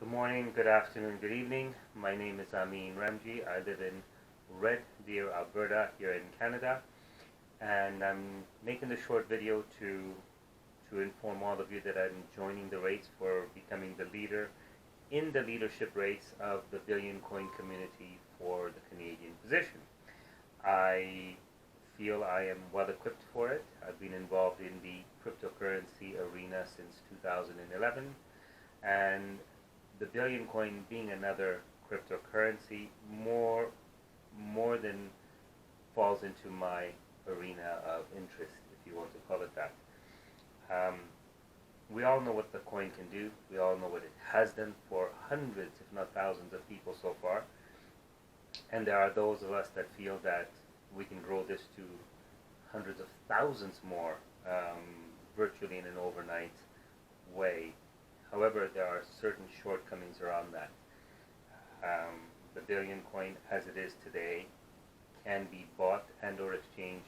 Good morning, good afternoon, good evening. My name is Amin Ramji. I live in Red Deer, Alberta, here in Canada, and I'm making this short video to inform all of you that I'm joining the race for becoming the leader in the leadership race of the Thebillioncoin community for the Canadian position. I feel I am well equipped for it. I've been involved in the cryptocurrency arena since 2011, and the Thebillioncoin being another cryptocurrency more than falls into my arena of interest, if you want to call it that. We all know what the coin can do. We all know what it has done for hundreds, if not thousands, of people so far. And there are those of us that feel that we can grow this to hundreds of thousands more, virtually in an overnight way. However, there are certain shortcomings around that. The Thebillioncoin, as it is today, can be bought and or exchanged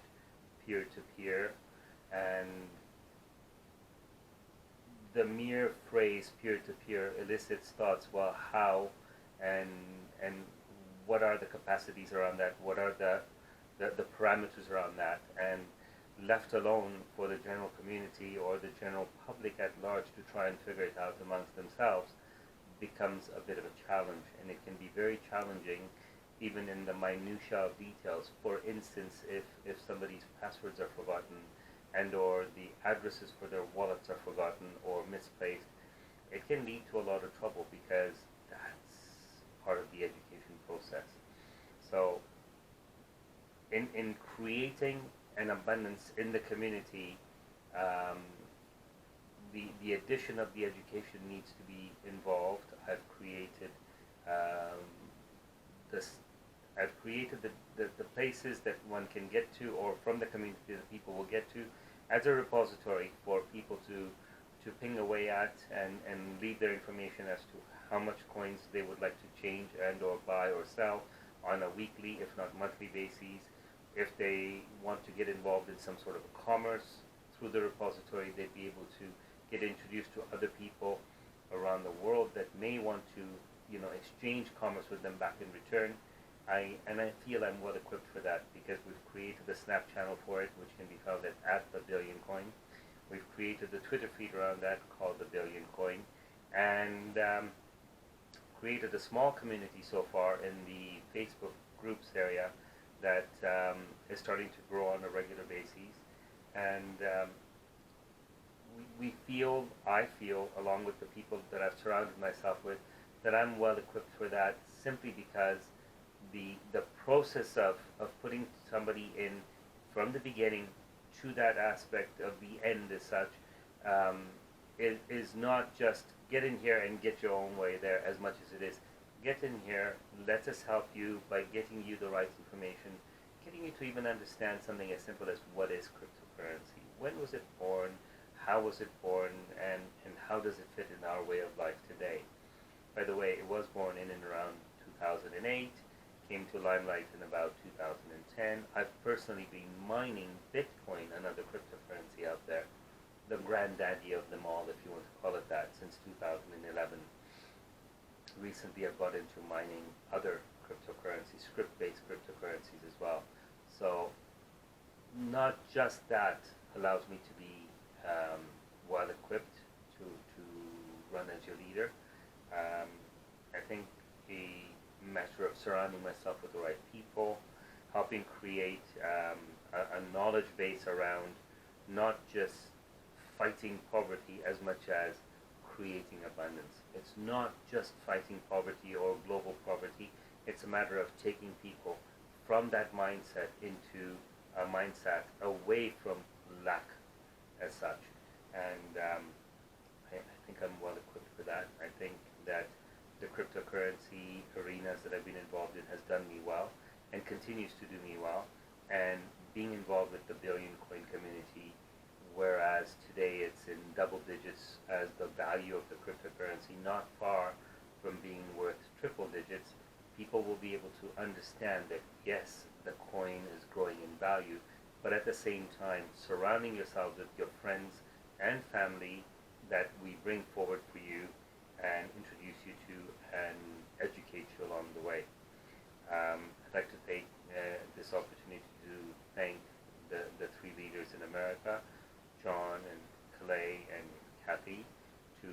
peer-to-peer, and the mere phrase peer-to-peer elicits thoughts, well, how and what are the capacities around that, what are the parameters around that, and left alone for the general community or the general public at large to try and figure it out amongst themselves becomes a bit of a challenge, and it can be very challenging even in the minutiae of details. For instance, if somebody's passwords are forgotten and or the addresses for their wallets are forgotten or misplaced, it can lead to a lot of trouble because that's part of the education process. So in creating an abundance in the community, the addition of the education needs to be involved. I've created the places that one can get to, or from the community that people will get to, as a repository for people to ping away at and leave their information as to how much coins they would like to change and or buy or sell on a weekly, if not monthly basis. If they want to get involved in some sort of a commerce through the repository, they'd be able to get introduced to other people around the world that may want to, exchange commerce with them back in return. I feel I'm well equipped for that because we've created the Snap channel for it, which can be found at the Thebillioncoin. We've created the Twitter feed around that called the Thebillioncoin, and created a small community so far in the Facebook groups area that is starting to grow on a regular basis. And I feel, along with the people that I've surrounded myself with, that I'm well equipped for that, simply because the process of putting somebody in from the beginning to that aspect of the end as such is not just get in here and get your own way there as much as it is get in here, let us help you by getting you the right information, getting you to even understand something as simple as what is cryptocurrency, when was it born, how was it born, and how does it fit in our way of life today. By the way, it was born in and around 2008, came to limelight in about 2010. I've personally been mining Bitcoin, another cryptocurrency out there, the granddaddy of them all, if you want to call it that, since 2011. Recently I've got into mining other cryptocurrencies, script-based cryptocurrencies as well. So not just that allows me to be well equipped to run as your leader. I think a matter of surrounding myself with the right people, helping create a knowledge base around not just fighting poverty as much as creating abundance. It's not just fighting poverty or global poverty. It's a matter of taking people from that mindset into a mindset away from lack as such. And I think I'm well equipped for that. I think that the cryptocurrency arenas that I've been involved in has done me well and continues to do me well. And being involved with the Thebillioncoin community, whereas today it's in double digits as the value of the cryptocurrency, not far from being worth triple digits, people will be able to understand that yes, the coin is growing in value, but at the same time, surrounding yourselves with your friends and family that we bring forward for you and introduce you to and educate you along the way. I'd like to take this opportunity to thank the three leaders in America, John and Clay and Kathy, to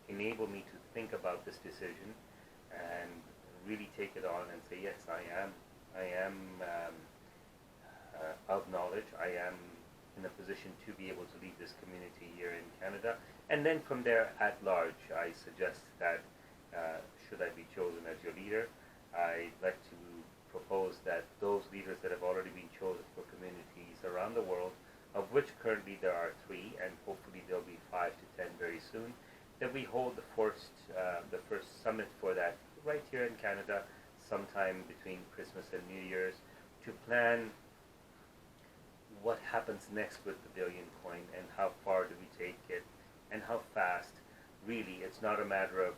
enable me to think about this decision and really take it on and say, yes, I am of knowledge. I am in a position to be able to lead this community here in Canada. And then from there, at large, I suggest that should I be chosen as your leader, I'd like to propose that those leaders that have already been chosen for communities around the world, of which currently there are 3, and hopefully there'll be 5 to 10 very soon, that we hold the first summit for that right here in Canada, sometime between Christmas and New Year's, to plan what happens next with the Thebillioncoin and how far do we take it and how fast. Really, it's not a matter of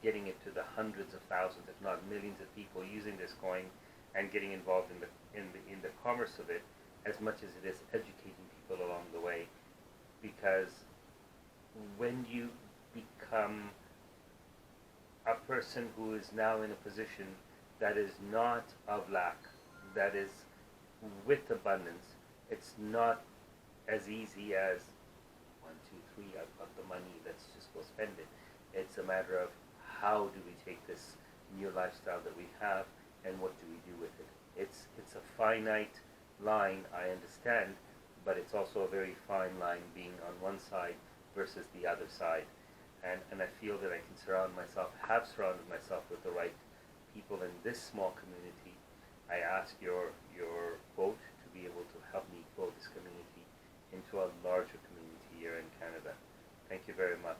getting it to the hundreds of thousands, if not millions of people using this coin and getting involved in the commerce of it, as much as it is educating people along the way. Because when you become a person who is now in a position that is not of lack, that is with abundance, it's not as easy as 1, 2, 3, I've got the money, let's just go spend it. It's a matter of how do we take this new lifestyle that we have and what do we do with it. It's a finite line, I understand, but it's also a very fine line being on one side versus the other side. And I feel that I can have surrounded myself with the right people in this small community. I ask your vote to be able to help me grow this community into a larger community here in Canada. Thank you very much.